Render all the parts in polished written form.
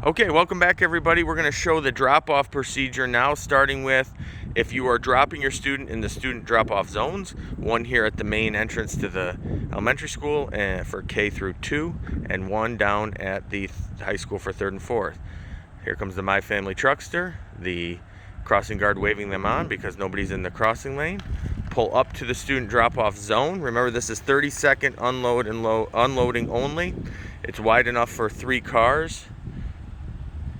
Okay, welcome back everybody. We're going to show the drop-off procedure now, starting with if you are dropping your student in the student drop-off zones, one here at the main entrance to the elementary school and for K through 2, and one down at the high school for 3rd and 4th. Here comes the My Family Truckster, the crossing guard waving them on because nobody's in the crossing lane. Pull up to the student drop-off zone. Remember, this is 30-second unload and unloading only. It's wide enough for 3 cars.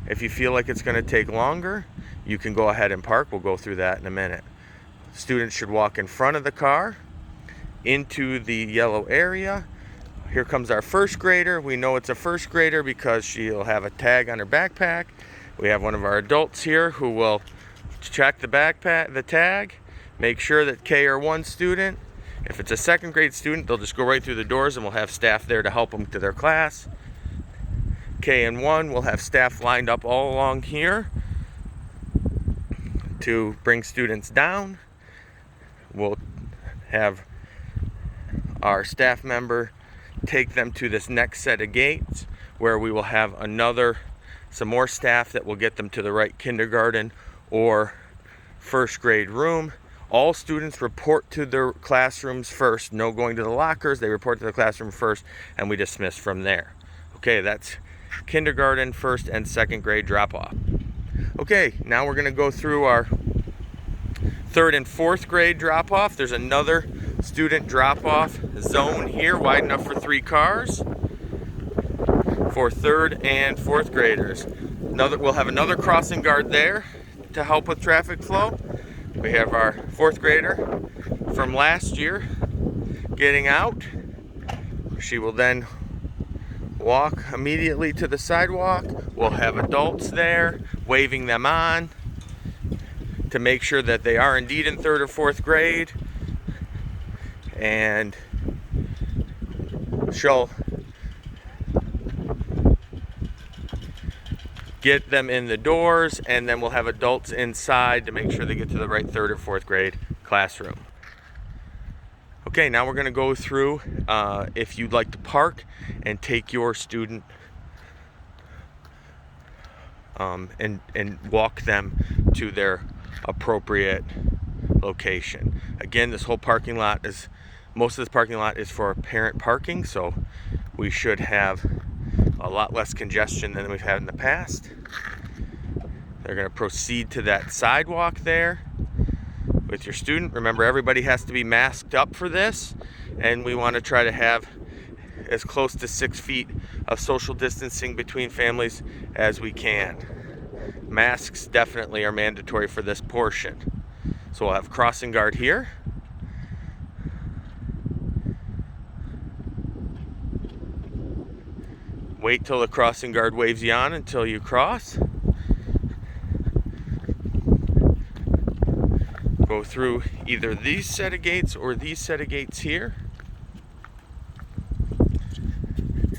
If you feel like it's going to take longer, you can go ahead and park. We'll go through that in a minute. Students should walk in front of the car into the yellow area. Here comes our first grader. We know it's a first grader because she'll have a tag on her backpack. We have one of our adults here who will check the tag, make sure that K are 1 student. If it's a 2nd grade student, they'll just go right through the doors and we'll have staff there to help them to their class. K and 1 will have staff lined up all along here to bring students down. We'll have our staff member take them to this next set of gates where we will have some more staff that will get them to the right kindergarten or 1st grade room. All students report to their classrooms first. No going to the lockers. They report to the classroom first and we dismiss from there. Okay, that's kindergarten, 1st and 2nd grade drop-off. Okay, now we're going to go through our 3rd and 4th grade drop-off. There's another student drop-off zone here, wide enough for 3 cars for 3rd and 4th graders. We'll have another crossing guard there to help with traffic flow. We have our 4th grader from last year getting out. She will then walk immediately to the sidewalk. We'll have adults there waving them on to make sure that they are indeed in 3rd or 4th grade, and she'll get them in the doors, and then we'll have adults inside to make sure they get to the right 3rd or 4th grade classroom. Okay, now we're going to go through if you'd like to park and take your student and walk them to their appropriate location. Again, most of this parking lot is for parent parking, so we should have a lot less congestion than we've had in the past. They're going to proceed to that sidewalk there with your student. Remember, everybody has to be masked up for this, and we want to try to have as close to 6 feet of social distancing between families as we can. Masks definitely are mandatory for this portion. So we'll have crossing guard here. Wait till the crossing guard waves you on until you cross. Go through either these set of gates or these set of gates here.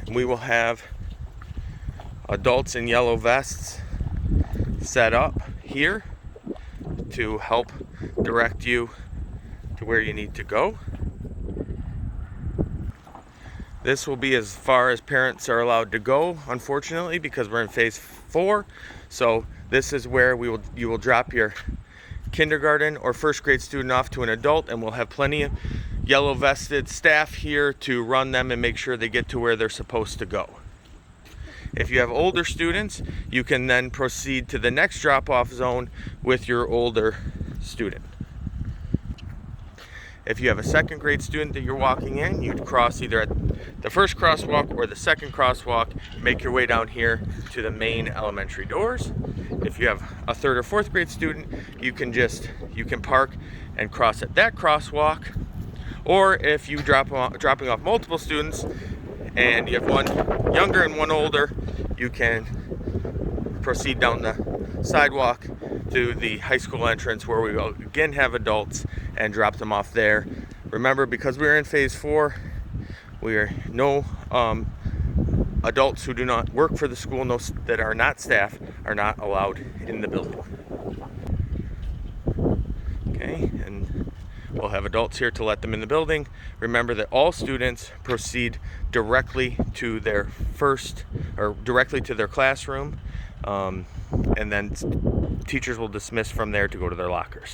And we will have adults in yellow vests set up here to help direct you to where you need to go. This will be as far as parents are allowed to go, unfortunately, because we're in phase 4. So this is where you will drop your kindergarten or 1st grade student off to an adult, and we'll have plenty of yellow vested staff here to run them and make sure they get to where they're supposed to go. If you have older students, you can then proceed to the next drop-off zone with your older student. If you have a 2nd grade student that you're walking in, you'd cross either at the 1st crosswalk or the 2nd crosswalk, make your way down here to the main elementary doors. If you have a 3rd or 4th grade student, you can park and cross at that crosswalk. Or if you dropping off multiple students and you have one younger and one older, you can proceed down the sidewalk to the high school entrance where we will again have adults and drop them off there. Remember, because we're in phase 4, no adults who do not work for the school, that are not staff, are not allowed in the building. Okay, and we'll have adults here to let them in the building. Remember that all students proceed directly to their classroom. and then teachers will dismiss from there to go to their lockers.